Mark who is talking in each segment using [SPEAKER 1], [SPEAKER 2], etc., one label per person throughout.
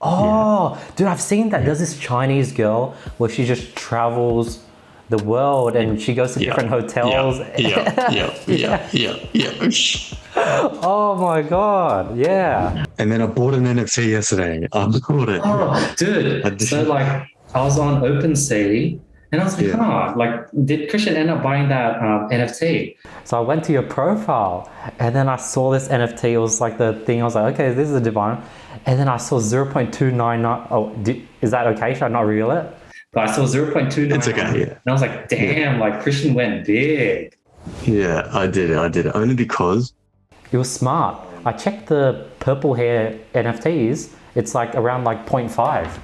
[SPEAKER 1] Oh, dude, I've seen that. There's this Chinese girl where she just travels the world and she goes to different hotels.
[SPEAKER 2] Yeah.
[SPEAKER 1] Oh my God. Yeah.
[SPEAKER 2] And then I bought an NFT yesterday. I bought it.
[SPEAKER 1] Oh,
[SPEAKER 2] I
[SPEAKER 1] dude. So
[SPEAKER 2] did.
[SPEAKER 1] like I was on OpenSea and I was like,
[SPEAKER 2] Yeah.
[SPEAKER 1] like did Christian end up buying that NFT? So I went to your profile and then I saw this NFT. It was like the thing. I was like, okay, this is a divine. And then I saw 0.299. Oh, is that okay? Should I not reveal it? But I saw 0.299.
[SPEAKER 2] It's okay. Yeah.
[SPEAKER 1] And I was like, damn, like Christian went big.
[SPEAKER 2] Yeah, I did it. I did it only because.
[SPEAKER 1] It was smart. I checked the purple hair NFTs. It's like around like zero point 0.5.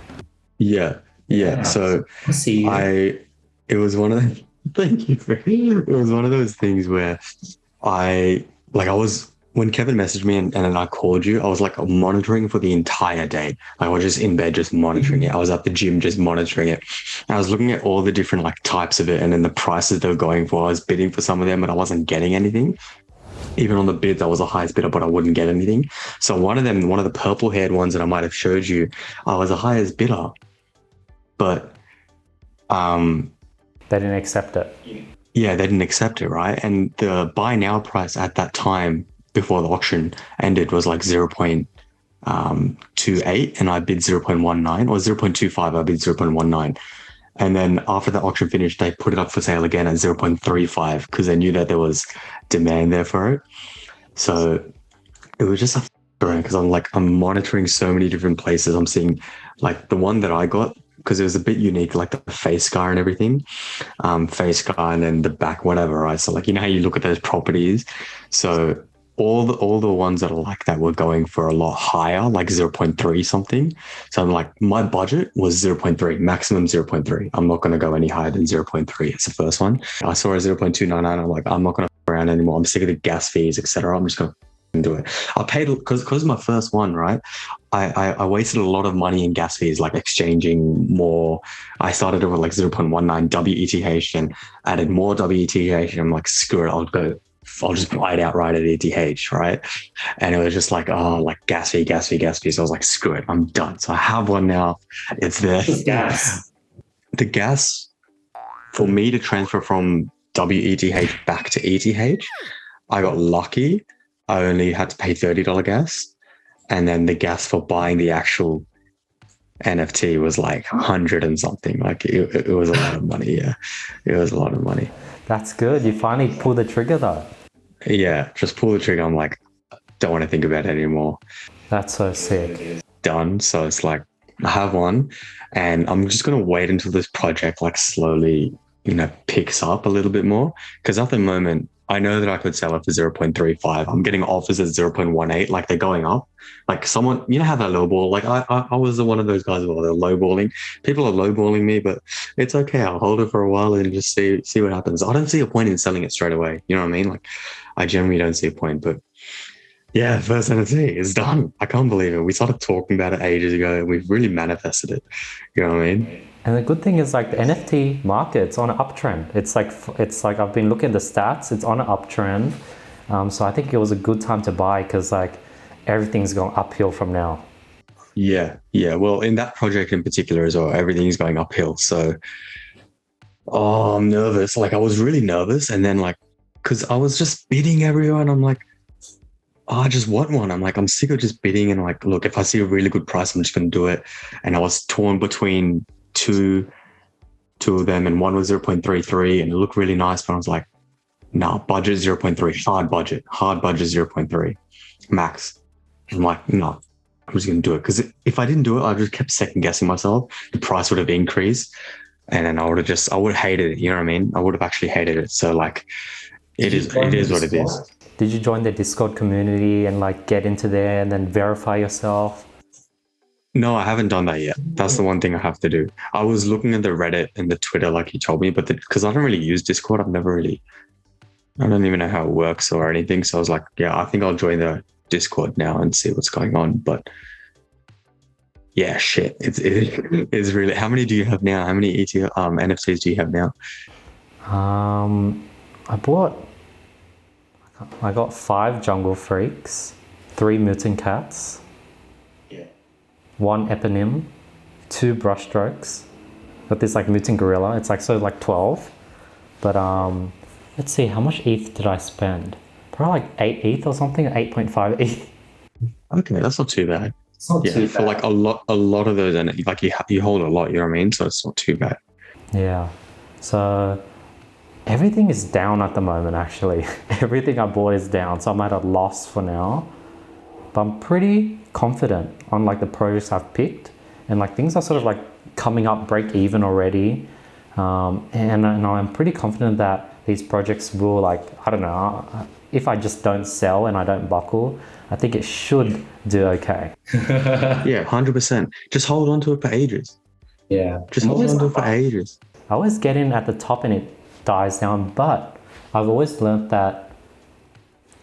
[SPEAKER 2] Yeah.
[SPEAKER 1] Yeah.
[SPEAKER 2] So
[SPEAKER 1] I see you.
[SPEAKER 2] it was one of the, thank you. It was one of those things where I was, when Kevin messaged me and then I called you, I was like monitoring for the entire day. I was just in bed, just monitoring it. I was at the gym, just monitoring it. And I was looking at all the different like types of it and then the prices they were going for. I was bidding for some of them, but I wasn't getting anything. Even on the bids, I was the highest bidder, but I wouldn't get anything. So one of the purple haired ones that I might have showed you, I was the highest bidder, but
[SPEAKER 1] They didn't accept it.
[SPEAKER 2] yeah, they didn't accept it, right? And the buy now price at that time before the auction ended was like 0.28 and I bid 0.19 or 0.25, I bid 0.19. And then after the auction finished, they put it up for sale again at 0.35 because they knew that there was demand there for it. So it was just a because I'm monitoring so many different places. I'm seeing like the one that I got because it was a bit unique, like the face scar and everything, face scar and then the back, whatever, right? So like, you know how you look at those properties. So all the ones that are like that were going for a lot higher, like 0.3 something. So I'm like, my budget was 0.3, maximum 0.3. I'm not going to go any higher than 0.3. It's the first one. I saw a 0.299. I'm like, I'm not going to f around anymore. I'm sick of the gas fees, etc. I'm just going to do it. I paid because my first one, right? I wasted a lot of money in gas fees, like exchanging more. I started it with like 0.19 WETH and added more WETH. And I'm like, screw it, I'll just buy it outright at ETH, right? And it was just like, oh, like gas fee. So I was like, screw it, I'm done. So I have one now. It's the
[SPEAKER 1] Gas.
[SPEAKER 2] The gas for me to transfer from WETH back to ETH. I got lucky. I only had to pay $30 gas. And then the gas for buying the actual NFT was like 100 and something. Like it was a lot of money. Yeah, it was a lot of money.
[SPEAKER 1] That's good. You finally pulled the trigger though.
[SPEAKER 2] Yeah, just pull the trigger. I'm like, don't want to think about it anymore.
[SPEAKER 1] That's so sick.
[SPEAKER 2] Done. So it's like, I have one and I'm just going to wait until this project like slowly, picks up a little bit more. Because at the moment, I know that I could sell it for 0.35. I'm getting offers at 0.18, like they're going up. Like someone, you know how they lowball? Like I was one of those guys where they're lowballing. People are lowballing me, but it's okay. I'll hold it for a while and just see what happens. I don't see a point in selling it straight away. You know what I mean? Like I generally don't see a point, but yeah, first NFT is done. I can't believe it. We started talking about it ages ago and we've really manifested it. You know what I mean?
[SPEAKER 1] And the good thing is like the NFT market's on an uptrend. It's like I've been looking at the stats. It's on an uptrend. So I think it was a good time to buy because like everything's going uphill from now.
[SPEAKER 2] Yeah. Well, in that project in particular as well, everything's going uphill. So, I'm nervous. Like I was really nervous, and then like, because I was just bidding everywhere, and I'm like, I just want one. I'm like, I'm sick of just bidding, and like, look, if I see a really good price, I'm just going to do it. And I was torn between two of them, and one was 0.33, and it looked really nice, but I was like, no, budget 0.3, hard budget 0.3 max. I'm like, no, I'm just going to do it. Because if I didn't do it, I just kept second guessing myself. The price would have increased and then I would have hated it. You know what I mean? I would have actually hated it. So like, it is what it is.
[SPEAKER 1] Did you join the Discord community and like get into there and then verify yourself?
[SPEAKER 2] No, I haven't done that yet. That's the one thing I have to do. I was looking at the Reddit and the Twitter like you told me, but because I don't really use Discord, I don't even know how it works or anything. So I was like, yeah, I think I'll join the Discord now and see what's going on. But yeah, shit. It's really, how many do you have now? How many NFTs do you have now?
[SPEAKER 1] I got 5 jungle freaks, 3 mutant cats. 1 eponym, 2 brushstrokes. Got this like mutant gorilla. It's like so like 12. But let's see, how much ETH did I spend? Probably like 8 ETH or something, 8.5 ETH.
[SPEAKER 2] Okay, that's not too bad.
[SPEAKER 1] It's not too
[SPEAKER 2] For
[SPEAKER 1] bad.
[SPEAKER 2] like a lot of those, and like you hold a lot, you know what I mean? So it's not too bad.
[SPEAKER 1] Yeah. So everything is down at the moment, actually. Everything I bought is down. So I'm at a loss for now. But I'm pretty confident on like the projects I've picked. And like things are sort of like coming up break even already. And I'm pretty confident that these projects will like, I don't know, if I just don't sell and I don't buckle, I think it should do okay.
[SPEAKER 2] Yeah, 100%. Just hold on to it for ages.
[SPEAKER 1] Yeah.
[SPEAKER 2] Just hold on to it for ages.
[SPEAKER 1] I always get in at the top and it dies down, but I've always learned that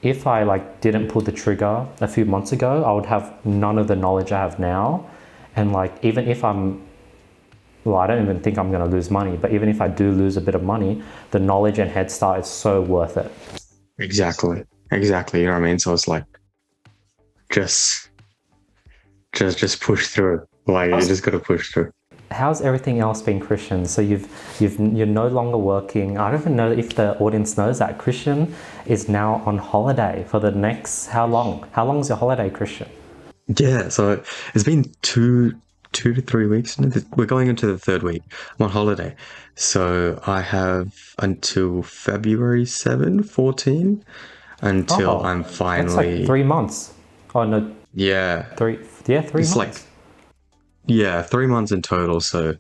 [SPEAKER 1] if I like didn't pull the trigger a few months ago, I would have none of the knowledge I have now. And like, even if I don't even think I'm going to lose money, but even if I do lose a bit of money, the knowledge and head start is so worth it.
[SPEAKER 2] Exactly. You know what I mean? So it's like, just push through. Like, you just got to push through.
[SPEAKER 1] How's everything else been, Krishn? So you're no longer working. I don't even know if the audience knows that Krishn is now on holiday for the next, how long? How long is your holiday, Krishn?
[SPEAKER 2] Yeah, so it's been two to 3 weeks. We're going into the 3rd week. I'm on holiday. So I have until February 7, 14, until I'm finally...
[SPEAKER 1] That's like 3 months. Oh, no.
[SPEAKER 2] Yeah.
[SPEAKER 1] 3 months.
[SPEAKER 2] Like, 3 months in total. So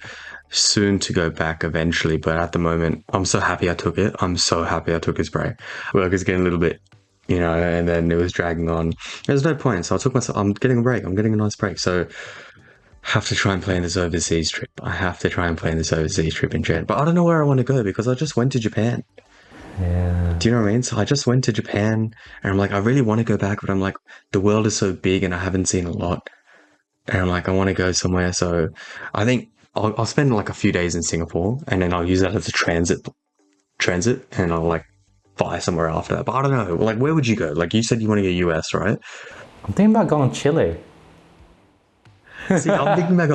[SPEAKER 2] soon to go back eventually. But at the moment, I'm so happy I took it. I'm so happy I took this break. Work is getting a little bit, and then it was dragging on. There's no point. So I took myself, I'm getting a break. I'm getting a nice break. So have to try and plan this overseas trip. I have to try and plan this overseas trip in Jan. But I don't know where I want to go because I just went to Japan.
[SPEAKER 1] Yeah.
[SPEAKER 2] Do you know what I mean? So I just went to Japan and I'm like, I really want to go back, but I'm like, the world is so big and I haven't seen a lot. And I'm like, I want to go somewhere. So I think I'll spend like a few days in Singapore and then I'll use that as a transit and I'll like fly somewhere after that. But I don't know. Like, where would you go? Like you said you want to go US, right?
[SPEAKER 1] I'm thinking about going to Chile.
[SPEAKER 2] See, I'm thinking about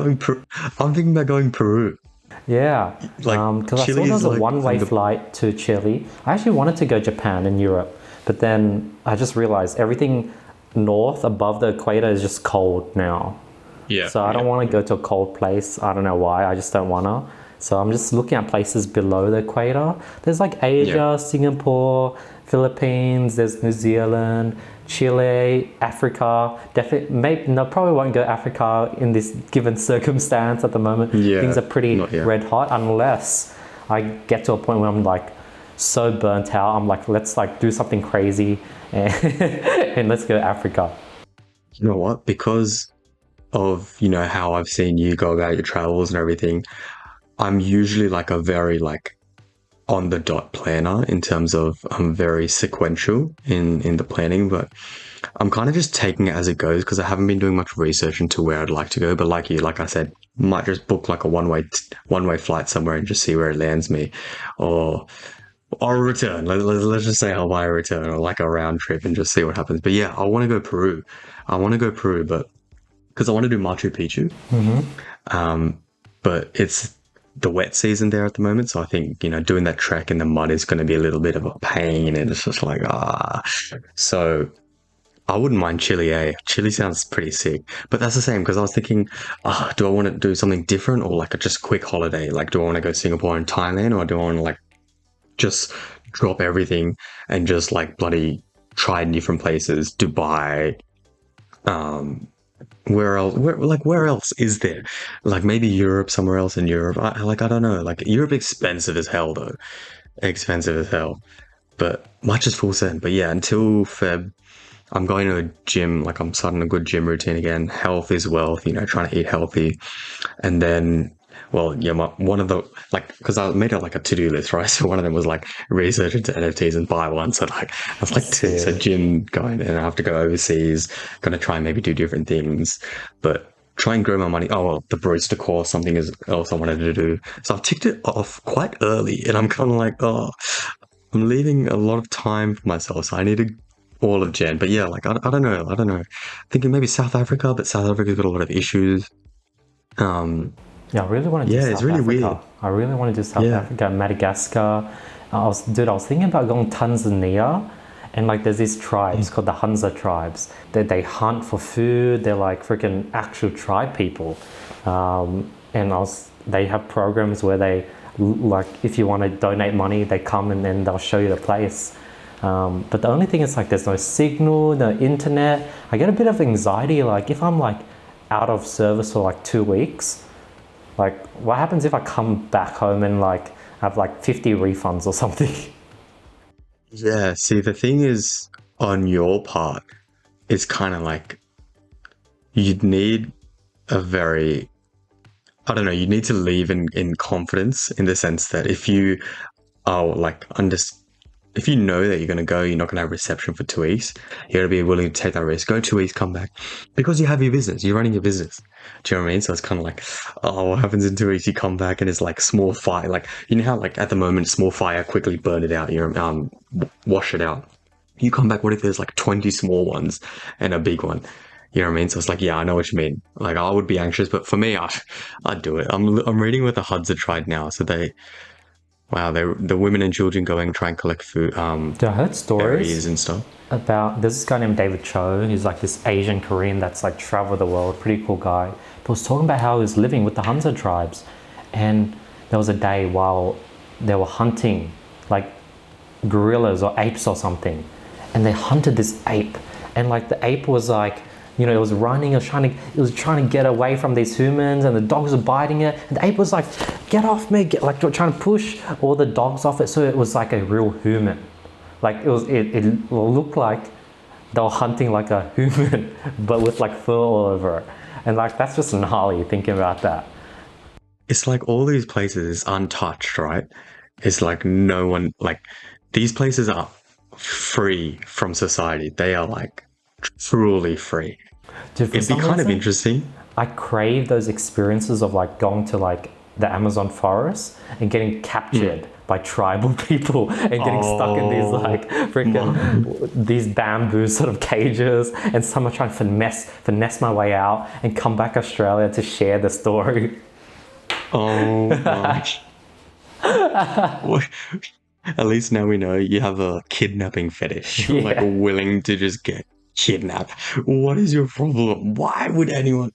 [SPEAKER 2] going Peru.
[SPEAKER 1] Yeah,
[SPEAKER 2] Like,
[SPEAKER 1] because I saw
[SPEAKER 2] Chile
[SPEAKER 1] there was
[SPEAKER 2] is
[SPEAKER 1] a
[SPEAKER 2] like
[SPEAKER 1] one-way flight to Chile. I actually wanted to go Japan and Europe, but then I just realized everything north above the equator is just cold now.
[SPEAKER 2] Yeah.
[SPEAKER 1] So I don't want to go to a cold place. I don't know why. I just don't want to. So I'm just looking at places below the equator. There's like Asia, Singapore, Philippines, there's New Zealand, Chile, Africa. Probably won't go Africa in this given circumstance at the moment.
[SPEAKER 2] Yeah,
[SPEAKER 1] Things are pretty
[SPEAKER 2] not yet.
[SPEAKER 1] red hot unless I get to a point where I'm like so burnt out. I'm like, let's like do something crazy and, and let's go Africa.
[SPEAKER 2] You know what? Because of, how I've seen you go about your travels and everything, I'm usually like a very like on the dot planner in terms of I'm very sequential in the planning, but I'm kind of just taking it as it goes because I haven't been doing much research into where I'd like to go. But like I said, might just book like a one-way flight somewhere and just see where it lands me, or a return. Let's just say I'll buy a return or like a round trip and just see what happens. But yeah, I want to go Peru. But because I want to do Machu Picchu. But it's the wet season there at the moment. So I think, doing that trek in the mud is going to be a little bit of a pain. And it's just like, So I wouldn't mind Chile, eh? Chile sounds pretty sick. But that's the same because I was thinking, do I want to do something different or like a just quick holiday? Like, do I want to go Singapore and Thailand or do I want to like just drop everything and just like bloody try different places? Dubai, where else is there? Like maybe Europe, somewhere else in Europe. I don't know. Like Europe expensive as hell though. Expensive as hell. But much is full send. But yeah, until Feb, I'm going to a gym. Like I'm starting a good gym routine again. Health is wealth, trying to eat healthy. And then, well, yeah, one of the, like, because I made it like a to-do list, right? So one of them was like research into NFTs and buy one. So like, I was like, so gym going and I have to go overseas, going to try and maybe do different things, but try and grow my money. Oh, well, the barista course, something else I wanted to do. So I've ticked it off quite early and I'm kind of like, I'm leaving a lot of time for myself. So I need to all of Jen. But yeah, like I don't know. I don't know. Thinking maybe South Africa, but South Africa's got a lot of issues.
[SPEAKER 1] Yeah, I really want to do
[SPEAKER 2] Yeah, it's
[SPEAKER 1] South
[SPEAKER 2] really
[SPEAKER 1] Africa.
[SPEAKER 2] weird.
[SPEAKER 1] I really want to do South
[SPEAKER 2] Yeah.
[SPEAKER 1] Africa, Madagascar. I was thinking about going Tanzania, and like there's these tribes called the Hadza tribes. They hunt for food. They're like freaking actual tribe people, and they have programs where they like if you want to donate money, they come and then they'll show you the place. But the only thing is like there's no signal, no internet. I get a bit of anxiety like if I'm like out of service for like 2 weeks. Like, what happens if I come back home and like have like 50 refunds or something?
[SPEAKER 2] Yeah, see, the thing is, on your part, it's kind of like you'd need a very, I don't know, you need to leave in confidence in the sense that if you are like, if you know that you're going to go, you're not going to have reception for 2 weeks, you're going to be willing to take that risk. Go 2 weeks, come back. Because you have your business, you're running your business. Do you know what I mean? So it's kind of like, oh, what happens in 2 weeks? You come back and it's like small fire. Like, you know how like at the moment, small fire quickly burn it out, wash it out. You come back, what if there's like 20 small ones and a big one? You know what I mean? So it's like, yeah, I know what you mean. Like, I would be anxious, but for me, I'd do it. I'm reading what the Hadza tried now. So wow, the women and children going try and collect food,
[SPEAKER 1] I heard
[SPEAKER 2] berries
[SPEAKER 1] stories
[SPEAKER 2] and stuff.
[SPEAKER 1] about there's this guy named David Choe. He's like this Asian Korean that's like traveled the world, pretty cool guy. But was talking about how he was living with the Hadza tribes, and there was a day while they were hunting like gorillas or apes or something, and they hunted this ape, and like the ape was like, you know, it was running, it was trying to get away from these humans, and the dogs were biting it, and the ape was like, get off me, like trying to push all the dogs off it, so it was like a real human. Like it looked like they were hunting like a human, but with like fur all over it. And like that's just gnarly thinking about that.
[SPEAKER 2] It's like all these places is untouched, right? It's like no one, like these places are free from society. They are like truly free.
[SPEAKER 1] Dude, for
[SPEAKER 2] It'd be
[SPEAKER 1] some
[SPEAKER 2] kind of
[SPEAKER 1] reason,
[SPEAKER 2] interesting.
[SPEAKER 1] I crave those experiences of like going to like the Amazon forest and getting captured by tribal people and getting stuck in these like freaking these bamboo sort of cages, and someone trying to finesse my way out and come back Australia to share the story.
[SPEAKER 2] Oh gosh. At least now we know you have a kidnapping fetish. You're like
[SPEAKER 1] Yeah.
[SPEAKER 2] willing to just get kidnapped. What is your problem? Why would anyone?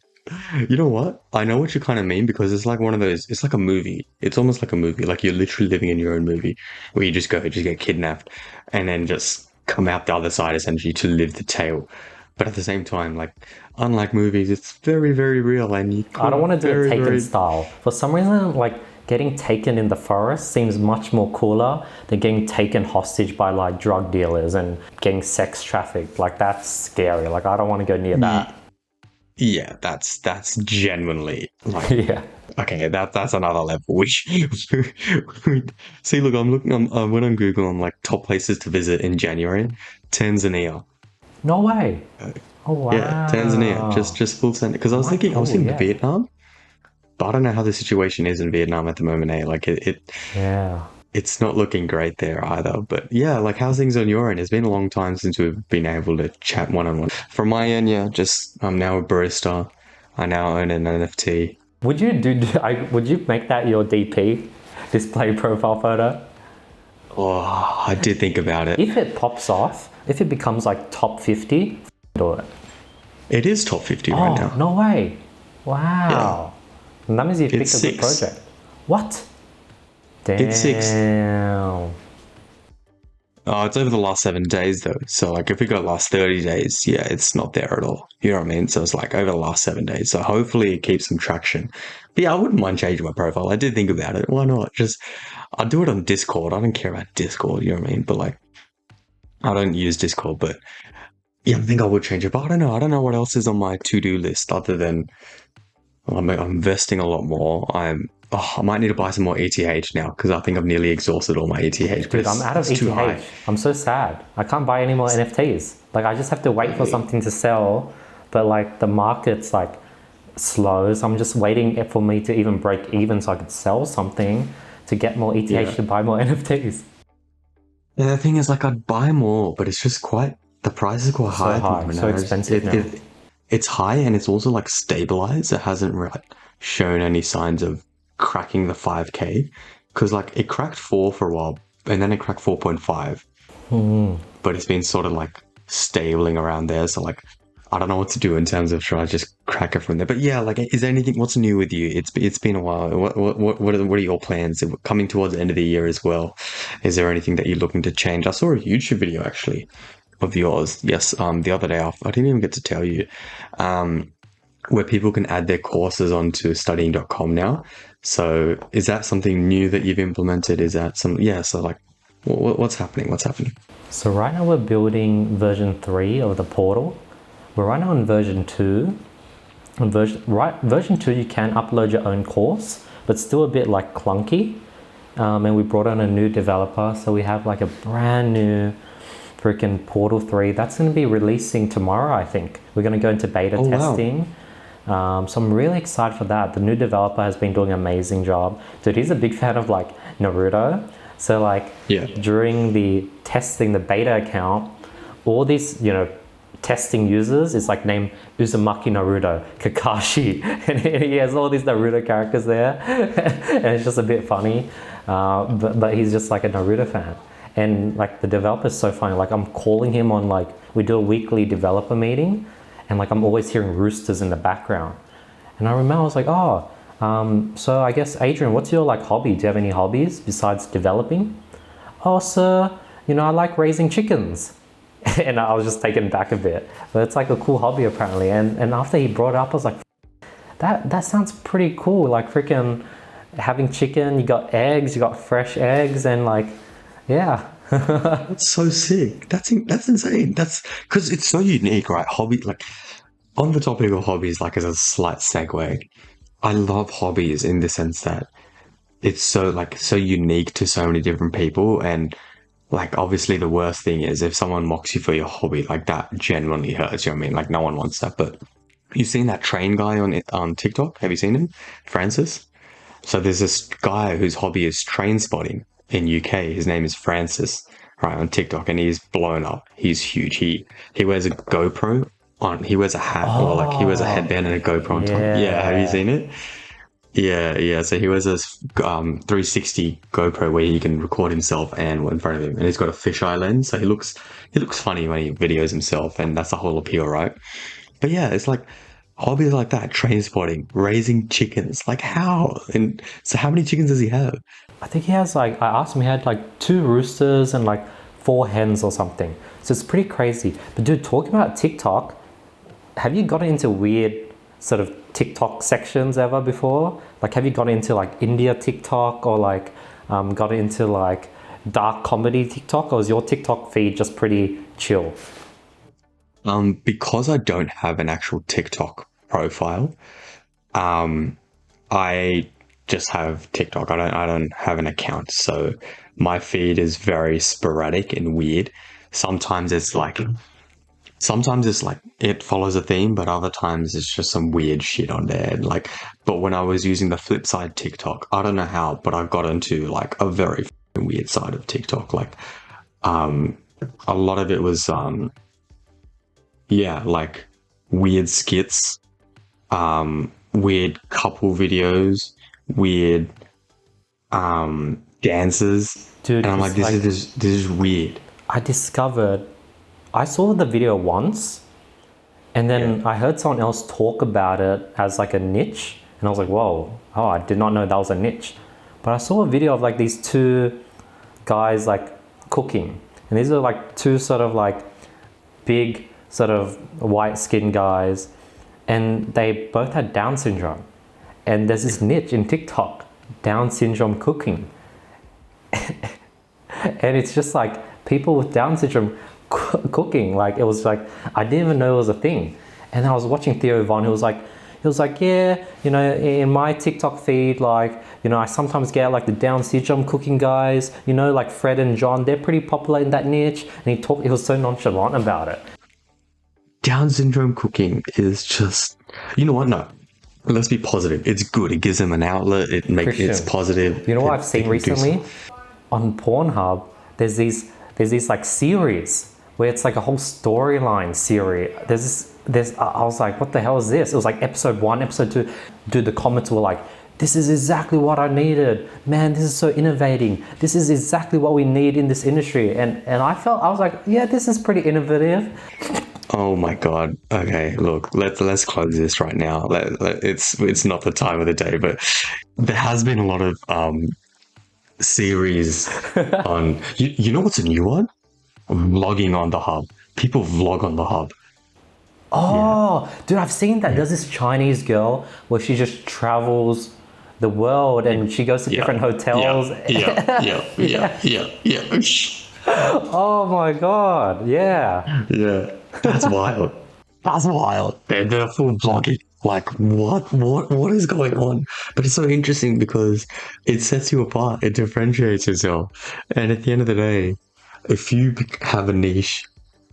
[SPEAKER 2] You know what? I know what you kind of mean because it's like one of those, it's like a movie. It's almost like a movie. Like you're literally living in your own movie where you just get kidnapped and then just come out the other side essentially to live the tale. But at the same time, like, unlike movies, it's very, very real and you
[SPEAKER 1] I don't want to do
[SPEAKER 2] very,
[SPEAKER 1] it Taken
[SPEAKER 2] very,
[SPEAKER 1] style. For some reason, like getting taken in the forest seems much more cooler than getting taken hostage by like drug dealers and getting sex trafficked. Like that's scary. Like I don't want to go near that.
[SPEAKER 2] yeah, that's genuinely like
[SPEAKER 1] Yeah.
[SPEAKER 2] okay, that's another level. Which see, look, I'm looking on. I went on Google on like top places to visit in January. Tanzania,
[SPEAKER 1] No way. Oh
[SPEAKER 2] yeah, Tanzania.
[SPEAKER 1] wow.
[SPEAKER 2] Just full send because I was thinking I was
[SPEAKER 1] cool,
[SPEAKER 2] thinking
[SPEAKER 1] yeah.
[SPEAKER 2] Vietnam, but I don't know how the situation is in Vietnam at the moment. Like
[SPEAKER 1] Yeah.
[SPEAKER 2] it's not looking great there either. But yeah, like how's things on your end? It's been a long time since we've been able to chat one on one. From my end, yeah, just I'm now a barista. I now own an NFT.
[SPEAKER 1] Would you would you make that your DP, display profile photo?
[SPEAKER 2] Oh, I did think about it.
[SPEAKER 1] If it pops off, if it becomes like top 50, do it.
[SPEAKER 2] It is top 50 right now.
[SPEAKER 1] No way. Wow. And that means you've picked
[SPEAKER 2] It's
[SPEAKER 1] a good
[SPEAKER 2] 6.
[SPEAKER 1] project. What? Damn.
[SPEAKER 2] It's 6. Oh, it's over the last 7 days though. So like if we got last 30 days, yeah, it's not there at all. You know what I mean? So it's like over the last 7 days. So hopefully it keeps some traction. But yeah, I wouldn't mind changing my profile. I did think about it. Why not? Just I'll do it on Discord. I don't care about Discord, you know what I mean? But like I don't use Discord, but yeah, I think I would change it. But I don't know. I don't know what else is on my to-do list other than I'm investing a lot more. I might need to buy some more ETH now because I think I've nearly exhausted all my ETH.
[SPEAKER 1] Dude, I'm out of
[SPEAKER 2] it's too
[SPEAKER 1] ETH.
[SPEAKER 2] high.
[SPEAKER 1] I'm so sad. I can't buy any more NFTs. Like I just have to wait for something to sell, but like the market's like slow, so I'm just waiting for me to even break even so I could sell something to get more ETH to buy more NFTs.
[SPEAKER 2] Yeah, the thing is, like, I'd buy more, but it's just quite The price is quite high at the moment.
[SPEAKER 1] so expensive now.
[SPEAKER 2] It's high, and it's also like stabilized. It hasn't shown any signs of cracking the 5K, because like it cracked 4 for a while, and then it cracked 4.5. But it's been sort of like stabling around there. So like, I don't know what to do in terms of trying to just crack it from there. But yeah, like, is there anything? What's new with you? It's been a while. What are your plans coming towards the end of the year as well? Is there anything that you're looking to change? I saw a YouTube video actually of yours. Yes, the other day I didn't even get to tell you, where people can add their courses onto studying.com now. So is that something new that you've implemented? Is that so like, what's happening? What's happening?
[SPEAKER 1] So right now we're building version 3 of the portal. We're right now on version 2. On version 2 you can upload your own course, but still a bit like clunky. And we brought on a new developer, so we have like a brand new freaking Portal 3 that's going to be releasing tomorrow. I think we're going to go into beta testing. Wow. So I'm really excited for that. The new developer has been doing an amazing job. Dude, he's a big fan of like Naruto. So like during the testing, the beta account, all these, testing users is like named Uzumaki Naruto, Kakashi, and he has all these Naruto characters there, and it's just a bit funny, but he's just like a Naruto fan. And like the developer's so funny, like I'm calling him on like, we do a weekly developer meeting, and like I'm always hearing roosters in the background. And I remember I was like, so I guess Adrian, what's your like hobby? Do you have any hobbies besides developing? Oh, sir, I like raising chickens. And I was just taken back a bit, but it's like a cool hobby apparently. And after he brought it up, I was like, that sounds pretty cool. Like freaking having chicken, you got eggs, you got fresh eggs, and like, yeah.
[SPEAKER 2] That's so sick. That's insane. That's because it's so unique, right? Hobby, like on the topic of hobbies, like as a slight segue, I love hobbies in the sense that it's so unique to so many different people. And like, obviously the worst thing is if someone mocks you for your hobby, like that genuinely hurts, you know what I mean? Like no one wants that. But you've seen that train guy on TikTok? Have you seen him? Francis? So there's this guy whose hobby is train spotting in UK. His name is Francis, right, on TikTok, and he's blown up. He's huge. He wears a GoPro on, he wears a hat, or like he wears a headband and a GoPro on top. Yeah, have you seen it? Yeah. So he wears this 360 GoPro where he can record himself and in front of him, and he's got a fisheye lens, so he looks funny when he videos himself, and that's the whole appeal, right? But yeah, it's like hobbies like that, train spotting, raising chickens, like how? And so how many chickens does he have?
[SPEAKER 1] I think he has like, I asked him, he had like 2 roosters and like 4 hens or something. So it's pretty crazy. But dude, talking about TikTok, have you gotten into weird sort of TikTok sections ever before? Like, have you got into like India TikTok, or like got into like dark comedy TikTok, or is your TikTok feed just pretty chill?
[SPEAKER 2] Because I don't have an actual TikTok profile, I just have TikTok. I don't have an account, so my feed is very sporadic and weird. Sometimes it's like it follows a theme, but other times it's just some weird shit on there. Like, but when I was using the flip side TikTok, I don't know how, but I got into like a very weird side of TikTok. Like, a lot of it was, like weird skits, weird couple videos, weird, dances.
[SPEAKER 1] Dude,
[SPEAKER 2] and I'm like, this is weird.
[SPEAKER 1] I saw the video once, and then I heard someone else talk about it as like a niche, and I was like, whoa, I did not know that was a niche. But I saw a video of like these 2 guys like cooking, and these are like 2 sort of like big sort of white skinned guys, and they both had Down syndrome. And there's this niche in TikTok, Down syndrome cooking. And it's just like people with Down syndrome cooking. Like, it was like, I didn't even know it was a thing. And I was watching Theo Von, who was like, yeah, in my TikTok feed, like, I sometimes get like the Down syndrome cooking guys, like Fred and John, they're pretty popular in that niche. And he was so nonchalant about it.
[SPEAKER 2] Down syndrome cooking is just, you know what? No, let's be positive. It's good. It gives them an outlet. It's positive.
[SPEAKER 1] You know what I've seen recently? On PornHub, there's these like series where it's like a whole storyline series. I was like, what the hell is this? It was like episode 1, episode 2. Dude, the comments were like, this is exactly what I needed. Man, this is so innovating. This is exactly what we need in this industry. And I was like, yeah, this is pretty innovative.
[SPEAKER 2] Oh my God. Okay, look, let's close this right now. It's not the time of the day, but there has been a lot of series on. You know what's a new one? Vlogging on the hub. People vlog on the hub.
[SPEAKER 1] Oh, dude, I've seen that. There's this Chinese girl where she just travels the world and she goes to different hotels.
[SPEAKER 2] Yeah.
[SPEAKER 1] Oh my God. Yeah.
[SPEAKER 2] Yeah. That's wild. That's wild. They're full vlogging. Like, what is going on? But it's so interesting because it sets you apart. It differentiates yourself. And at the end of the day, if you have a niche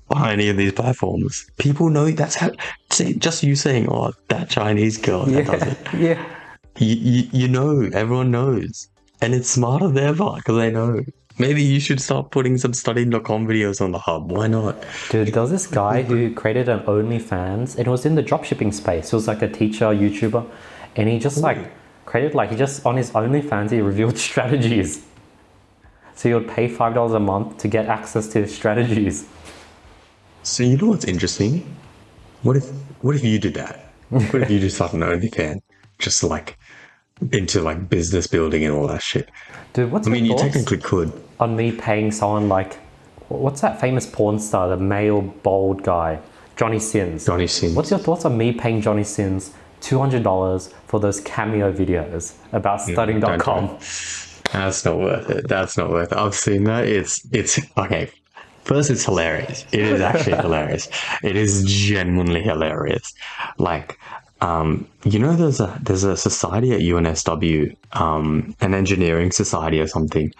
[SPEAKER 2] on any of these platforms, people know that's how. See, just you saying, "Oh, that Chinese girl that does it."
[SPEAKER 1] Yeah.
[SPEAKER 2] You know, everyone knows, and it's smarter than ever because they know. Maybe you should start putting some studying.com videos on the hub. Why not?
[SPEAKER 1] Dude, there was this guy who created an OnlyFans and it was in the dropshipping space. He was like a teacher, YouTuber, and he just he just on his OnlyFans, he revealed strategies. So he would pay $5 a month to get access to his strategies.
[SPEAKER 2] So you know what's interesting? What if you did that? What if you just started an OnlyFans, just like into like business building and all that shit?
[SPEAKER 1] Dude, what's
[SPEAKER 2] you technically could.
[SPEAKER 1] On me paying someone like, what's that famous porn star, the male bald guy, Johnny Sins? What's your thoughts on me paying Johnny Sins $200 for those cameo videos about studying.com?
[SPEAKER 2] That's not worth it. I've seen that. It's okay. First, it's hilarious. It is actually hilarious. It is genuinely hilarious. Like, there's a society at UNSW, an engineering society or something,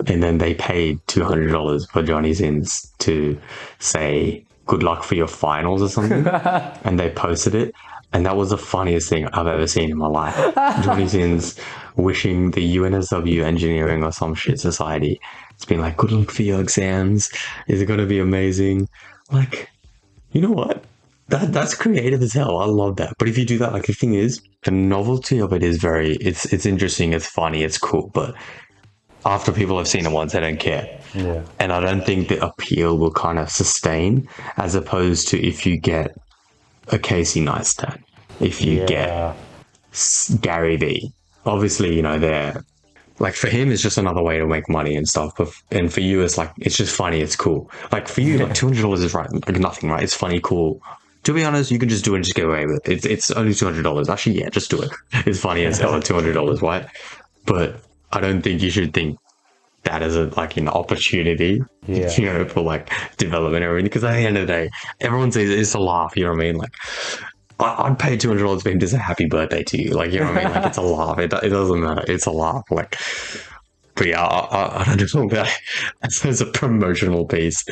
[SPEAKER 2] and then they paid $200 for Johnny Sins to say good luck for your finals or something, and they posted it. And that was the funniest thing I've ever seen in my life. Johnny Sins wishing the UNSW engineering or some shit society. It's been like, good luck for your exams. Is it going to be amazing? Like, you know what? That's creative as hell. I love that. But if you do that, like the thing is, the novelty of it is it's interesting. It's funny. It's cool. But after people have seen it once, they don't care.
[SPEAKER 1] Yeah.
[SPEAKER 2] And I don't think the appeal will kind of sustain as opposed to if you get a Casey Neistat, if you get Gary Vee. Obviously, they're like, for him, it's just another way to make money and stuff. And for you, it's like, it's just funny. It's cool. Like for you, like $200 is like nothing, right? It's funny, cool. To be honest, you can just do it and just get away with it. It's only $200. Actually, yeah, just do it. It's funny as hell at $200, right? But I don't think you should think that as an opportunity, for like development and everything. Because at the end of the day, everyone says it's a laugh. You know what I mean? Like, I'd pay $200 for him to say happy birthday to you. Like, you know what I mean? Like, it's a laugh. It doesn't matter. It's a laugh. Like, but yeah, I don't know about it as a promotional piece.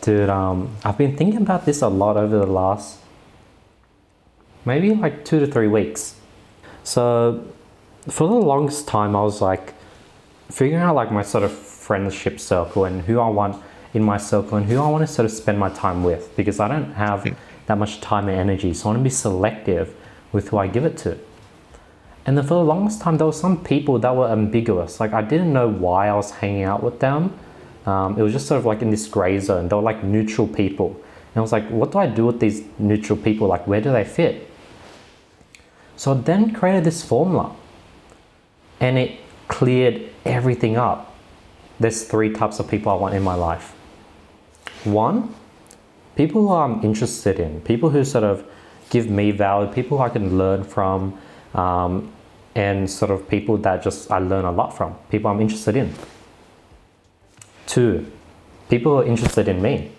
[SPEAKER 1] Dude, I've been thinking about this a lot over the last maybe like 2 to 3 weeks. So for the longest time, I was like figuring out like my sort of friendship circle and who I want in my circle and who I want to sort of spend my time with, because I don't have that much time and energy. So I want to be selective with who I give it to. And then for the longest time, there were some people that were ambiguous. Like, I didn't know why I was hanging out with them. It was just sort of like in this gray zone. They were like neutral people. And I was like, what do I do with these neutral people? Like, where do they fit? So I then created this formula and it cleared everything up. There's 3 types of people I want in my life. 1, people who I'm interested in, people who sort of give me value, people who I can learn from, and sort of people that just I learn a lot from, people I'm interested in. 2, people who are interested in me,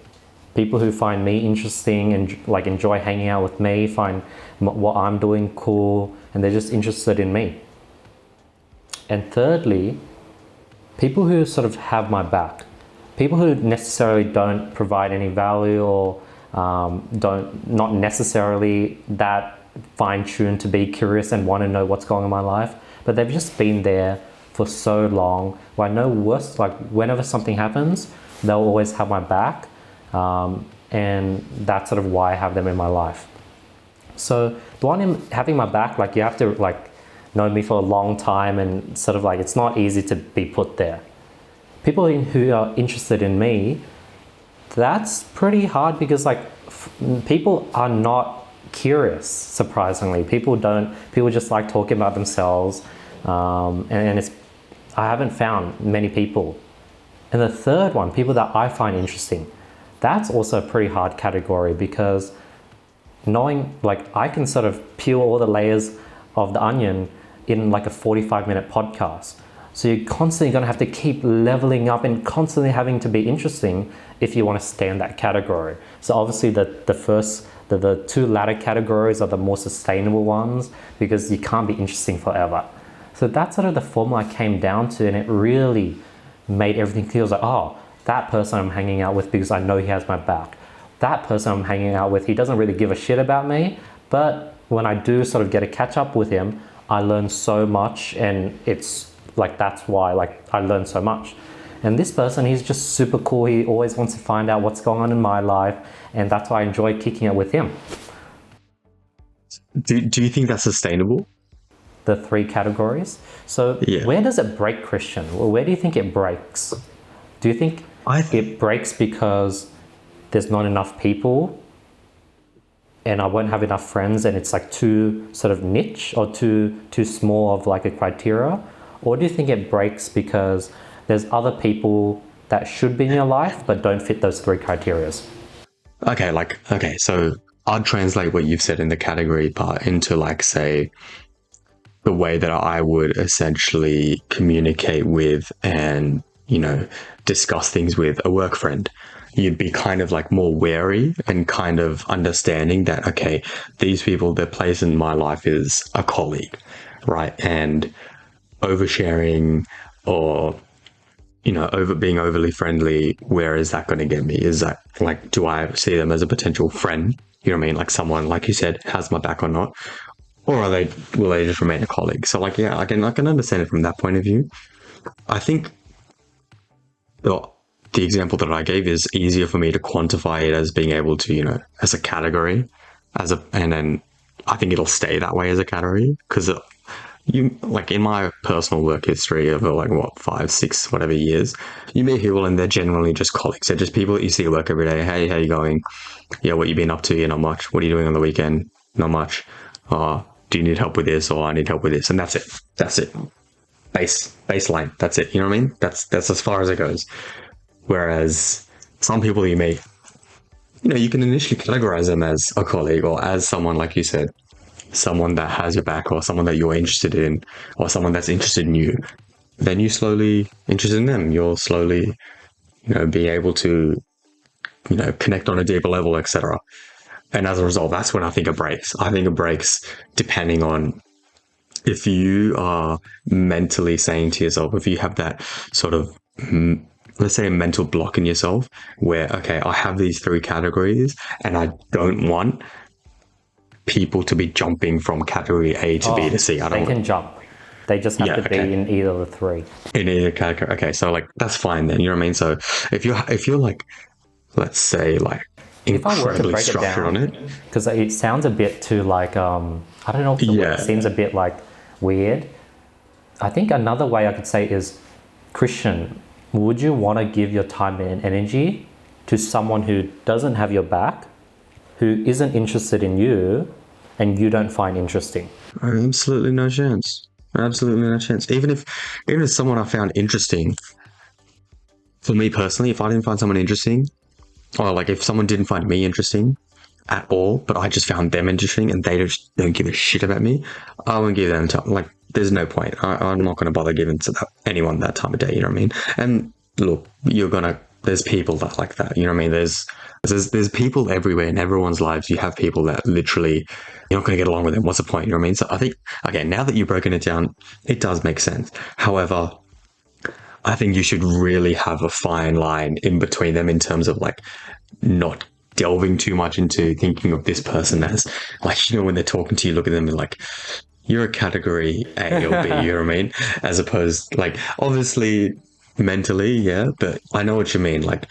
[SPEAKER 1] people who find me interesting and like enjoy hanging out with me, find what I'm doing cool, and they're just interested in me. And thirdly, people who sort of have my back, people who necessarily don't provide any value or not necessarily that fine-tuned to be curious and want to know what's going on in my life, but they've just been there for so long where I know worse, like whenever something happens, they'll always have my back. And that's sort of why I have them in my life. So the one in having my back, like you have to like know me for a long time, and sort of like it's not easy to be put there. People who are interested in me, that's pretty hard because like people are not curious, surprisingly. People just like talking about themselves, and it's, I haven't found many people. And the third one, people that I find interesting, that's also a pretty hard category because knowing, like I can sort of peel all the layers of the onion in like a 45-minute podcast. So you're constantly going to have to keep leveling up and constantly having to be interesting if you want to stay in that category. So obviously the two latter categories are the more sustainable ones because you can't be interesting forever. So that's sort of the formula I came down to, and it really made everything clear. I was like, oh, that person I'm hanging out with because I know he has my back. That person I'm hanging out with, he doesn't really give a shit about me, but when I do sort of get a catch up with him, I learn so much, and it's like, that's why like I learn so much. And this person, he's just super cool. He always wants to find out what's going on in my life, and that's why I enjoy kicking it with him.
[SPEAKER 2] Do you think that's sustainable?
[SPEAKER 1] The three categories. So where does it break, Christian? Well, where do you think it breaks? Do you think it breaks because there's not enough people and I won't have enough friends and it's like too sort of niche or too small of like a criteria? Or do you think it breaks because there's other people that should be in your life but don't fit those three criteria?
[SPEAKER 2] Okay, so I'll translate what you've said in the category part into like, say, the way that I would essentially communicate with and, you know, discuss things with a work friend. You'd be kind of like more wary and kind of understanding that, okay, these people, their place in my life is a colleague, right? And oversharing or, you know, being overly friendly, where is that going to get me? Is that like, do I see them as a potential friend? You know what I mean? Like someone, like you said, has my back or not? Or will they just remain a colleague? So like, yeah, I can understand it from that point of view. I think the example that I gave is easier for me to quantify it as being able to, you know, as a category, and then I think it'll stay that way as a category because you, like in my personal work history over like what 5, 6, whatever years, you meet people and they're generally just colleagues. They're just people that you see at work every day. Hey, how you going? Yeah, what you been up to? Yeah, not much. What are you doing on the weekend? Not much. Do you need help with this? Or I need help with this, and that's it. That's it. Baseline. That's it. You know what I mean? That's as far as it goes. Whereas some people you meet, you know, you can initially categorize them as a colleague or as someone, like you said, someone that has your back or someone that you're interested in or someone that's interested in you. Then you slowly interested in them. You'll slowly, you know, be able to, you know, connect on a deeper level, etc. And as a result, that's when I think it breaks. I think it breaks depending on if you are mentally saying to yourself, if you have that sort of, let's say, a mental block in yourself where, okay, I have these three categories and I don't want people to be jumping from category A to B to C.
[SPEAKER 1] They can jump. They just have to be in either of the three.
[SPEAKER 2] In either category. Okay, so like that's fine then. You know what I mean? So if you're like, let's say like,
[SPEAKER 1] if I were to break it down, because it sounds a bit too like I don't know if the word seems a bit like weird. I think another way I could say is, Christian, would you want to give your time and energy to someone who doesn't have your back, who isn't interested in you, and you don't find interesting?
[SPEAKER 2] Absolutely no chance. Absolutely no chance. Even if someone I found interesting, for me personally, if I didn't find someone interesting, or like if someone didn't find me interesting at all, but I just found them interesting and they just don't give a shit about me, I won't give them time. Like, there's no point. I'm not going to bother giving to anyone that time of day. You know what I mean? And look, there's people that like that. You know what I mean? There's people everywhere in everyone's lives. You have people that literally you're not going to get along with them. What's the point? You know what I mean? So I think, again, now that you've broken it down, it does make sense. However, I think you should really have a fine line in between them in terms of like not delving too much into thinking of this person as like, you know, when they're talking to you, look at them and like, you're a category A or B, you know what I mean? As opposed, like, obviously mentally, yeah, but I know what you mean. Like,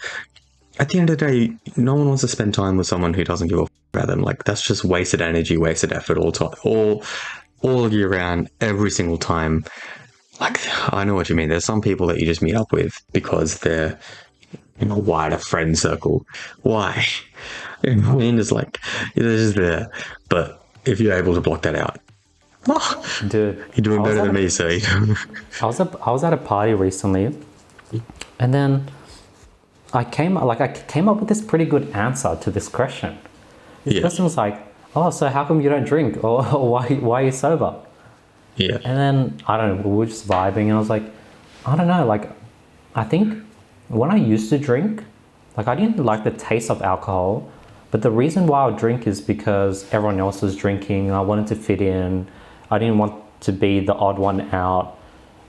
[SPEAKER 2] At the end of the day, no one wants to spend time with someone who doesn't give a about them. Like that's just wasted energy, wasted effort all time, all year round, every single time. Like I know what you mean. There's some people that you just meet up with because they're in a wider friend circle. Why? You know what I mean, it's like they're just there. But if you're able to block that out,
[SPEAKER 1] Dude,
[SPEAKER 2] you're doing better than me. So
[SPEAKER 1] I was at a party recently, and then I came up with this pretty good answer to this question. This person was like, "Oh, so how come you don't drink? Or why are you sober?"
[SPEAKER 2] Yeah.
[SPEAKER 1] And then I don't know, we were just vibing, and I was like, I don't know, like I think when I used to drink, like I didn't like the taste of alcohol, but the reason why I would drink is because everyone else was drinking. I wanted to fit in. I didn't want to be the odd one out.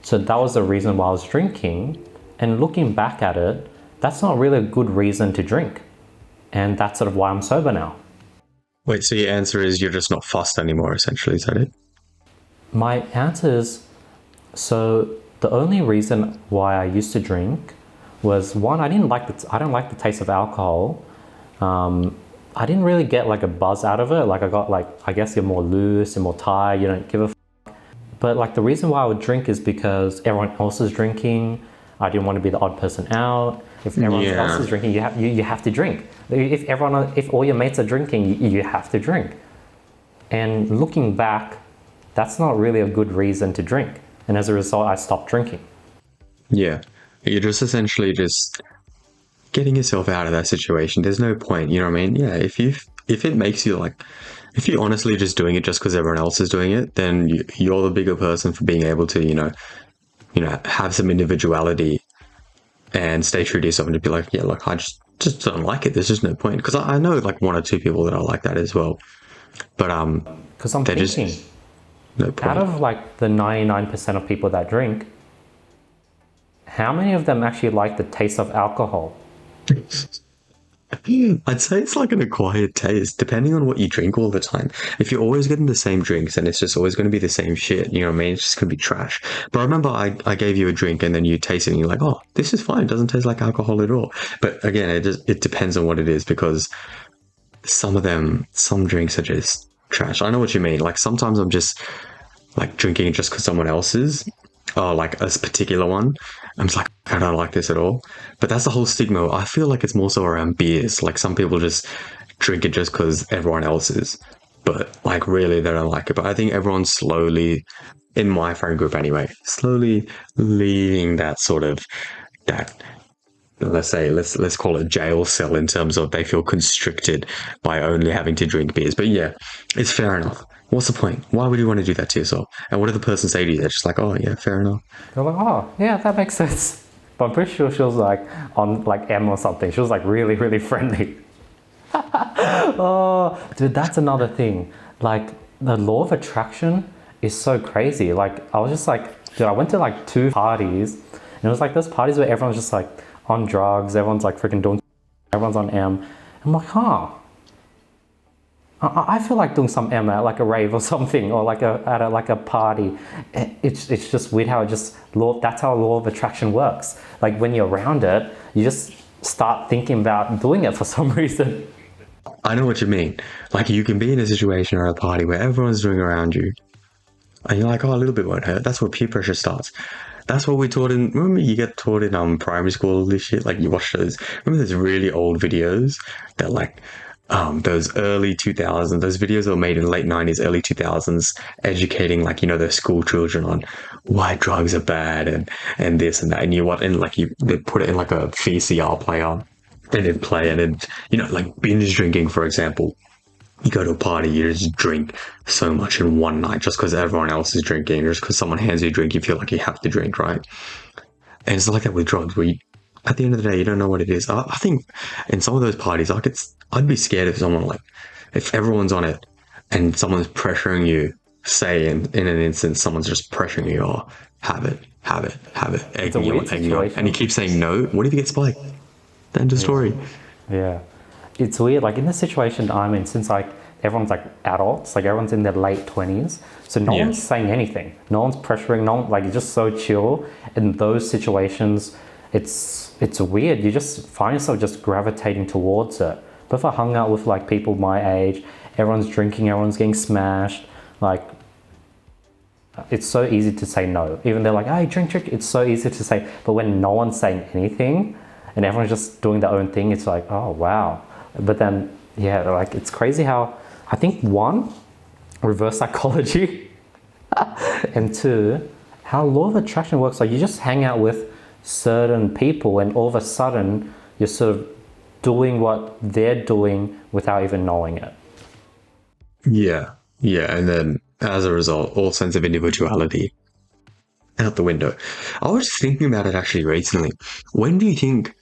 [SPEAKER 1] So that was the reason why I was drinking. And looking back at it, that's not really a good reason to drink. And that's sort of why I'm sober now.
[SPEAKER 2] Wait, so your answer is you're just not fussed anymore, essentially, is that it?
[SPEAKER 1] My answer is, so the only reason why I used to drink was one, I don't like the taste of alcohol. I didn't really get like a buzz out of it. Like I got like, I guess you're more loose, you're more tired, you don't give a fuck. But like the reason why I would drink is because everyone else is drinking. I didn't want to be the odd person out. If everyone else is drinking, you have to drink. If all your mates are drinking, you have to drink. And looking back, that's not really a good reason to drink. And as a result, I stopped drinking.
[SPEAKER 2] Yeah. You're just essentially just getting yourself out of that situation. There's no point, you know what I mean? Yeah, if it makes you like, if you're honestly just doing it just because everyone else is doing it, then you're the bigger person for being able to, have some individuality and stay true to yourself and be like, yeah, look, I just don't like it. There's just no point. Because I know like one or two people that are like that as well. But
[SPEAKER 1] because I'm thinking,
[SPEAKER 2] no point.
[SPEAKER 1] Out of like the 99% of people that drink, how many of them actually like the taste of alcohol?
[SPEAKER 2] I'd say it's like an acquired taste, depending on what you drink all the time. If you're always getting the same drinks and it's just always going to be the same shit, you know what I mean? It's just going to be trash. But I remember I gave you a drink and then you taste it and you're like, oh, this is fine. It doesn't taste like alcohol at all. But again, it depends on what it is because some drinks are just trash. I know what you mean. Like sometimes I'm just like drinking just because someone else is, or like a particular one. I'm just like, I don't like this at all. But that's the whole stigma. I feel like it's more so around beers. Like some people just drink it just because everyone else is. But like really they don't like it. But I think everyone's slowly, in my friend group anyway, slowly leaving that sort of that, let's call it jail cell in terms of they feel constricted by only having to drink beers. But yeah, it's fair enough. What's the point? Why would you want to do that to yourself? And what did the person say to you? They're just like, oh yeah, fair enough.
[SPEAKER 1] They're like, oh yeah, that makes sense. But I'm pretty sure she was like on like M or something. She was like really, really friendly. Oh, dude, that's another thing. Like the law of attraction is so crazy. Like I was just like, dude, I went to like 2 parties and it was like those parties where everyone's just like on drugs, everyone's like freaking doing, everyone's on M. I'm like, huh. I feel like doing some M at like a rave or something, or like at a party. It's just weird how that's how law of attraction works. Like when you're around it, you just start thinking about doing it for some reason.
[SPEAKER 2] I know what you mean. Like you can be in a situation or a party where everyone's doing around you, and you're like, oh, a little bit won't hurt. That's where peer pressure starts. That's what we taught in. Remember, you get taught in primary school. This shit, like you watch those. Remember those really old videos that like. Those early 2000s, those videos that were made in late 90s, early 2000s, educating like, the school children on why drugs are bad and this and that. And they put it in like a VCR player and they'd play it and, like binge drinking, for example. You go to a party, you just drink so much in one night just because everyone else is drinking, or just because someone hands you a drink, you feel like you have to drink, right? And it's like that with drugs where at the end of the day, you don't know what it is. I think in some of those parties, I'd be scared if everyone's on it and someone's pressuring you, say in an instance, someone's just pressuring you, oh, have it, egg you on, and you keep saying no, what if you get spiked? The end of story.
[SPEAKER 1] Yeah. It's weird, like in the situation I'm in, since like everyone's like adults, like everyone's in their late 20s, so no one's saying anything. No one's pressuring, like it's just so chill in those situations. it's weird. You just find yourself just gravitating towards it. But if I hung out with like people my age, everyone's drinking, everyone's getting smashed, like it's so easy to say no. Even they're like, hey, drink, it's so easy to say. But when no one's saying anything and everyone's just doing their own thing, it's like, oh wow. But then yeah, like it's crazy how I think one, reverse psychology, and two, how law of attraction works. Like you just hang out with certain people and all of a sudden you're sort of doing what they're doing without even knowing it.
[SPEAKER 2] Yeah. And then as a result, all sense of individuality out the window. I was thinking about it actually recently. When do you think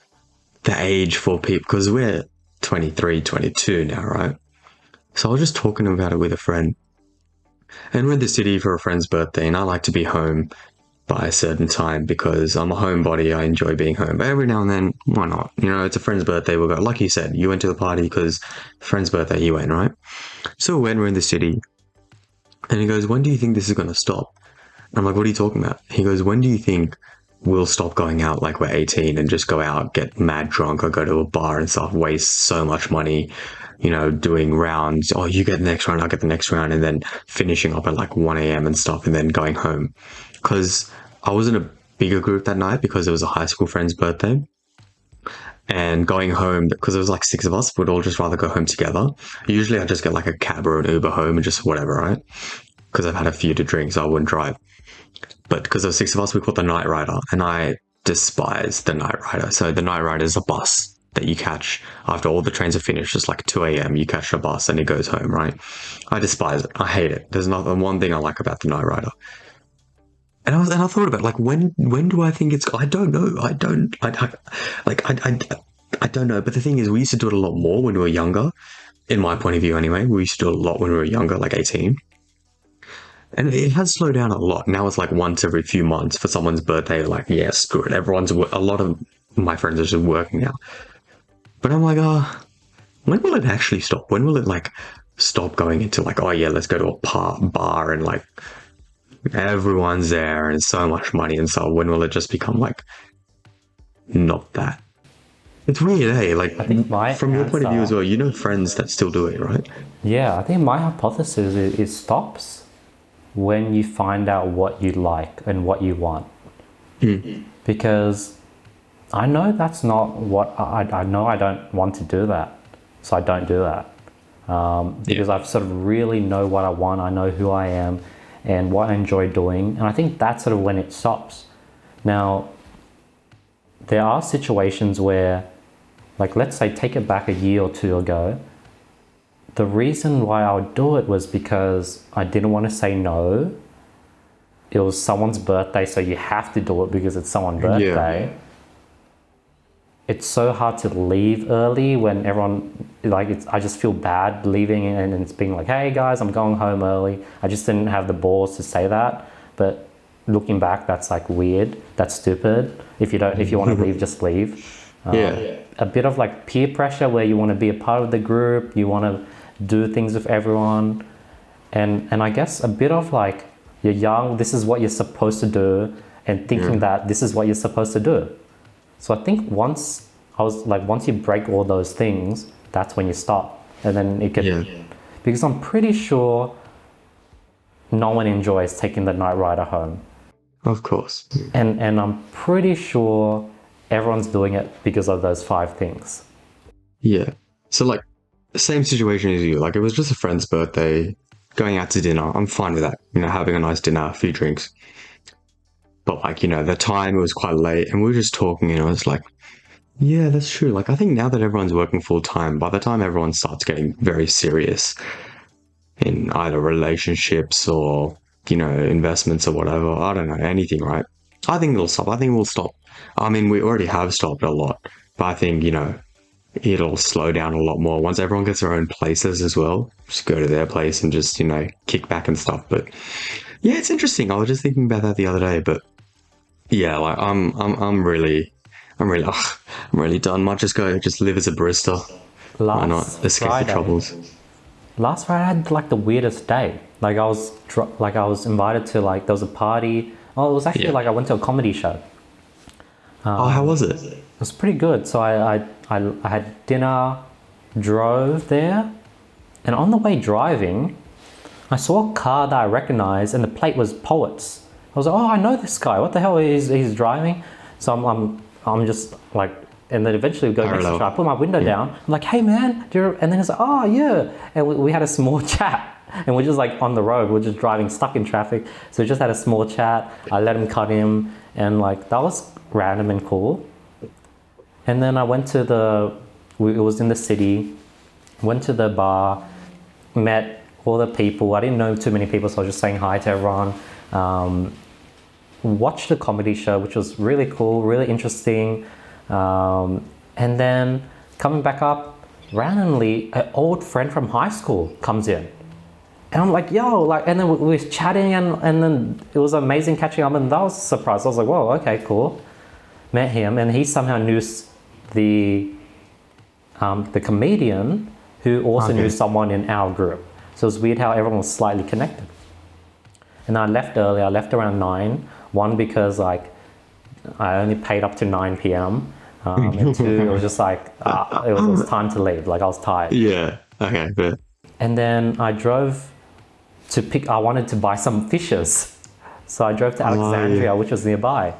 [SPEAKER 2] the age for people, because we're 23, 22 now, right? So I was just talking about it with a friend, and we're in the city for a friend's birthday, and I like to be home by a certain time because I'm a homebody. I enjoy being home. But every now and then, why not? You know, it's a friend's birthday. We'll go. Like you said, you went to the party because friend's birthday, you went, right? So when we're in the city, and he goes, when do you think this is going to stop? And I'm like, what are you talking about? He goes, when do you think we'll stop going out like we're 18 and just go out, get mad drunk or go to a bar and stuff, waste so much money, you know, doing rounds. Oh, you get the next round, I'll get the next round. And then finishing up at like 1 a.m. and stuff and then going home. Because I was in a bigger group that night because it was a high school friend's birthday. And going home, because there was like 6 of us, we'd all just rather go home together. Usually I just get like a cab or an Uber home and just whatever, right? Because I've had a few to drink, so I wouldn't drive. But because there were 6 of us, we called the Night Rider, and I despise the Night Rider. So the Night Rider is a bus that you catch after all the trains are finished. It's like 2 a.m. You catch a bus and it goes home, right? I despise it. I hate it. There's not one thing I like about the Night Rider. And I thought about like when do I think it's? I don't know. I don't know. But the thing is, we used to do it a lot more when we were younger. In my point of view, anyway, we used to do it a lot when we were younger, like 18. And it has slowed down a lot. Now it's like once every few months for someone's birthday. Like, yeah, screw it. A lot of my friends are just working now. But I'm like, when will it actually stop? When will it like stop going into like, oh yeah, let's go to a bar and like everyone's there and so much money and so when will it just become like not that? It's weird, eh? Like
[SPEAKER 1] I think
[SPEAKER 2] from your point of view as well, you know friends that still do it, right?
[SPEAKER 1] Yeah, I think my hypothesis is it stops when you find out what you like and what you want. Because I know that's not what I know. I don't want to do that, so I don't do that. Because I've sort of really know what I want. I know who I am and what I enjoy doing, and I think that's sort of when it stops. Now, there are situations where, like let's say take it back a year or two ago, the reason why I would do it was because I didn't want to say no. It was someone's birthday, so you have to do it because it's someone's birthday. Yeah. It's so hard to leave early when everyone, like, I just feel bad leaving and it's being like, hey guys, I'm going home early. I just didn't have the balls to say that. But looking back, that's like weird. That's stupid. If you want to leave, just leave. A bit of like peer pressure where you want to be a part of the group. You want to do things with everyone. And I guess a bit of like, you're young, this is what you're supposed to do, and thinking that this is what you're supposed to do. So I think once you break all those things, that's when you stop. And then it could, because I'm pretty sure no one enjoys taking the Night Rider home.
[SPEAKER 2] Of course.
[SPEAKER 1] And I'm pretty sure everyone's doing it because of those 5 things.
[SPEAKER 2] Yeah. So like the same situation as you, like it was just a friend's birthday, going out to dinner. I'm fine with that. You know, having a nice dinner, a few drinks. But like, you know, the time it was quite late and we were just talking and I was like, yeah, that's true. Like, I think now that everyone's working full time, by the time everyone starts getting very serious in either relationships or, you know, investments or whatever, I don't know, anything, right? I think it'll stop. I think we'll stop. I mean, we already have stopped a lot, but I think, you know, it'll slow down a lot more once everyone gets their own places as well. Just go to their place and just, you know, kick back and stuff. But yeah, it's interesting. I was just thinking about that the other day, but yeah, like I'm really done. Might just live as a barista. Why not escape the troubles?
[SPEAKER 1] Last Friday I had like the weirdest day. Like I was invited to like, there was a party. Oh, it was actually like I went to a comedy show.
[SPEAKER 2] Oh, how was it?
[SPEAKER 1] It was pretty good. So I had dinner, drove there, and on the way driving, I saw a car that I recognized, and the plate was Poets. I was like, oh, I know this guy. What the hell? He's driving. So I'm just like, and then eventually we go next to each other. I put my window down. I'm like, hey man, and then he's like, oh yeah. And we had a small chat. And we're just like on the road. We're just driving, stuck in traffic. So we just had a small chat. I let him cut him, and like that was random and cool. And then I went to it was in the city. Went to the bar, met all the people. I didn't know too many people, so I was just saying hi to everyone. Watched the comedy show, which was really cool, really interesting. And then coming back up, randomly, an old friend from high school comes in. And I'm like, yo, like, and then we were chatting, and then it was amazing catching up, and that was a surprise. I was like, whoa, okay, cool. Met him, and he somehow knew the comedian who also knew someone in our group. So it was weird how everyone was slightly connected. And I left early. I left around 9. One, because like I only paid up to 9 p.m. And 2, it was just like it was time to leave. Like I was tired.
[SPEAKER 2] Yeah. Okay. But...
[SPEAKER 1] And then I drove I wanted to buy some fishes. So I drove to Alexandria, which was nearby.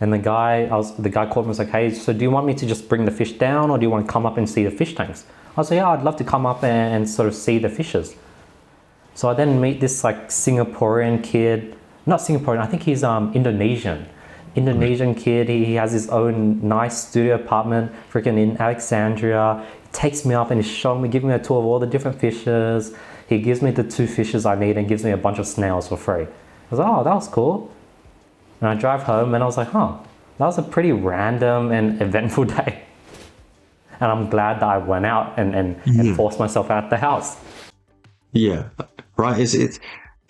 [SPEAKER 1] And the guy called me and was like, hey, so do you want me to just bring the fish down, or do you want to come up and see the fish tanks? I was like, yeah, I'd love to come up and sort of see the fishes. So I then meet this like Singaporean kid, not Singaporean, I think he's Indonesian kid. He has his own nice studio apartment freaking in Alexandria. He takes me up and he's showing me, giving me a tour of all the different fishes. He gives me the 2 fishes I need and gives me a bunch of snails for free. I was like, oh, that was cool. And I drive home and I was like, that was a pretty random and eventful day. And I'm glad that I went out and forced myself out the house.
[SPEAKER 2] Yeah, right.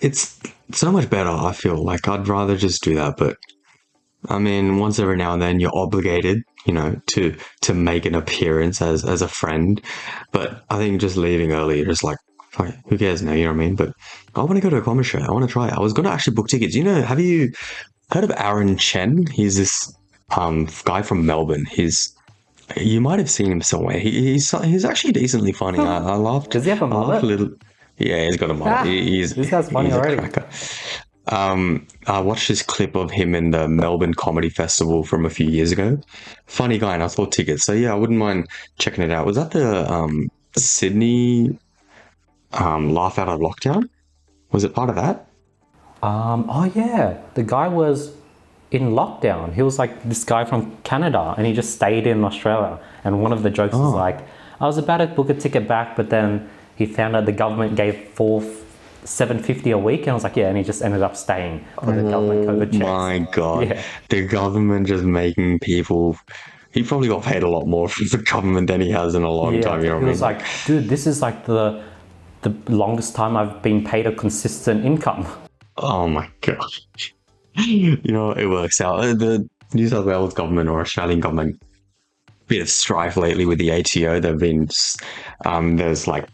[SPEAKER 2] It's so much better, I feel. Like I'd rather just do that. But I mean, once every now and then you're obligated, to make an appearance as a friend. But I think just leaving early, you're just like, fuck it, who cares now, you know what I mean? But I want to go to a comedy show. I want to try it. I was going to actually book tickets. Have you heard of Chen? He's this guy from Melbourne. You might have seen him somewhere. He's actually decently funny. I laughed.
[SPEAKER 1] Does he have a mullet?
[SPEAKER 2] A little. Yeah, he's got a mullet.
[SPEAKER 1] This guy's funny already.
[SPEAKER 2] A cracker. I watched this clip of him in the Melbourne Comedy Festival from a few years ago. Funny guy, and I thought tickets. So yeah, I wouldn't mind checking it out. Was that the Sydney Laugh Out of Lockdown? Was it part of that?
[SPEAKER 1] Oh yeah, the guy was in lockdown. He was like this guy from Canada, and he just stayed in Australia. And one of the jokes was like, I was about to book a ticket back, but then he found out the government gave $750 a week, and I was like, yeah, and he just ended up staying for the government COVID checks.
[SPEAKER 2] My God,
[SPEAKER 1] yeah.
[SPEAKER 2] The government just making people. He probably got paid a lot more from the government than he has in a long time. You know what I mean?
[SPEAKER 1] He was like, dude, this is like the longest time I've been paid a consistent income.
[SPEAKER 2] Oh my gosh. It works out. The New South Wales government or Australian government, bit of strife lately with the ATO. They've been, there's like,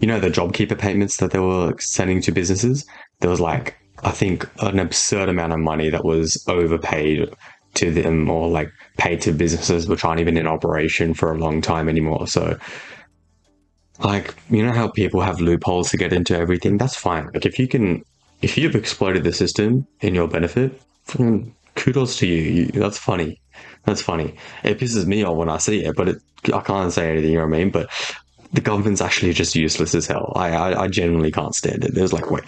[SPEAKER 2] the Jobkeeper payments that they were sending to businesses. There was like, I think an absurd amount of money that was overpaid to them, or like paid to businesses which aren't even in operation for a long time anymore. So like, how people have loopholes to get into everything? That's fine. Like if you've exploited the system in your benefit, kudos to you. That's funny. That's funny. It pisses me off when I see it, but I can't say anything, you know what I mean? But the government's actually just useless as hell. I genuinely can't stand it. There's like, wait,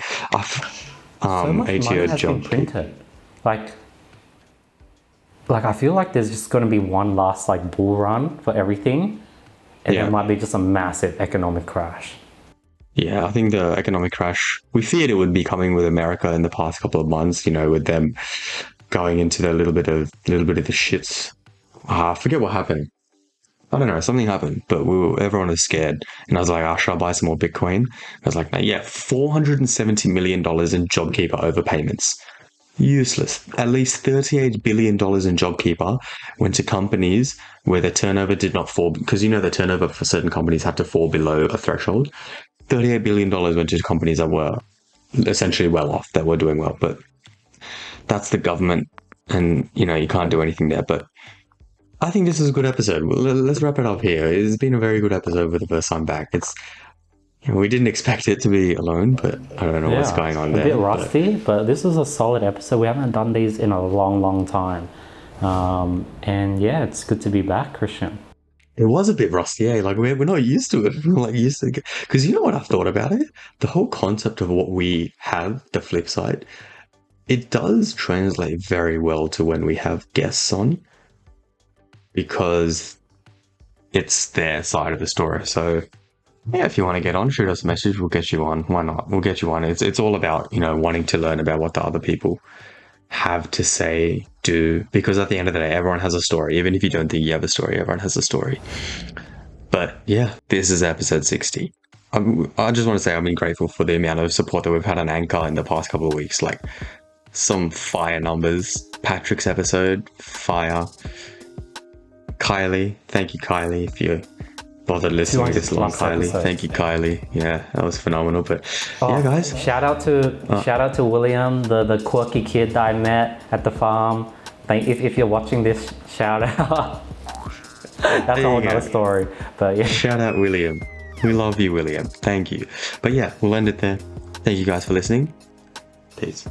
[SPEAKER 1] so much
[SPEAKER 2] ATO
[SPEAKER 1] money has been printed. Like I feel like there's just going to be one last like bull run for everything, and there might be just a massive economic crash.
[SPEAKER 2] Yeah, I think the economic crash, we feared it would be coming with America in the past couple of months, with them going into the little bit of the shits. I forget what happened. I don't know, something happened, but everyone was scared. And I was like, should I buy some more Bitcoin? I was like, no, yeah, $470 million in Jobkeeper overpayments. Useless. At least $38 billion in Jobkeeper went to companies where the turnover did not fall, because the turnover for certain companies had to fall below a threshold. $38 billion went to companies that were essentially well off, that were doing well. But that's the government and you can't do anything there. But I think this is a good episode. Let's wrap it up here. It's been a very good episode for the first time back. It's we didn't expect it to be alone, but I don't know what's going on there.
[SPEAKER 1] A bit rusty, but this is a solid episode. We haven't done these in a long time. And yeah, it's good to be back, Krishn.
[SPEAKER 2] It was a bit rusty, eh? Like we're not used to it. We're like used to, because you know what I've thought about it? The whole concept of what we have, the flip side, it does translate very well to when we have guests on, because it's their side of the story. So yeah, if you want to get on, shoot us a message. We'll get you on. Why not? We'll get you on. It's all about, wanting to learn about what the other people have to say, do, because at the end of the day, everyone has a story. Even if you don't think you have a story, everyone has a story. But yeah, this is episode 60. I just want to say I've been grateful for the amount of support that we've had on Anchor in the past couple of weeks. Like some fire numbers. Patrick's episode, fire. Kylie, thank you, Kylie, if you bothered listening this long, Kylie. Episode. Thank you, Kylie. Yeah, that was phenomenal. But yeah, guys.
[SPEAKER 1] Shout out to William, the quirky kid that I met at the farm. If you're watching this, shout out. That's a whole other story. But yeah.
[SPEAKER 2] Shout out William. We love you, William. Thank you. But yeah, we'll end it there. Thank you guys for listening. Peace.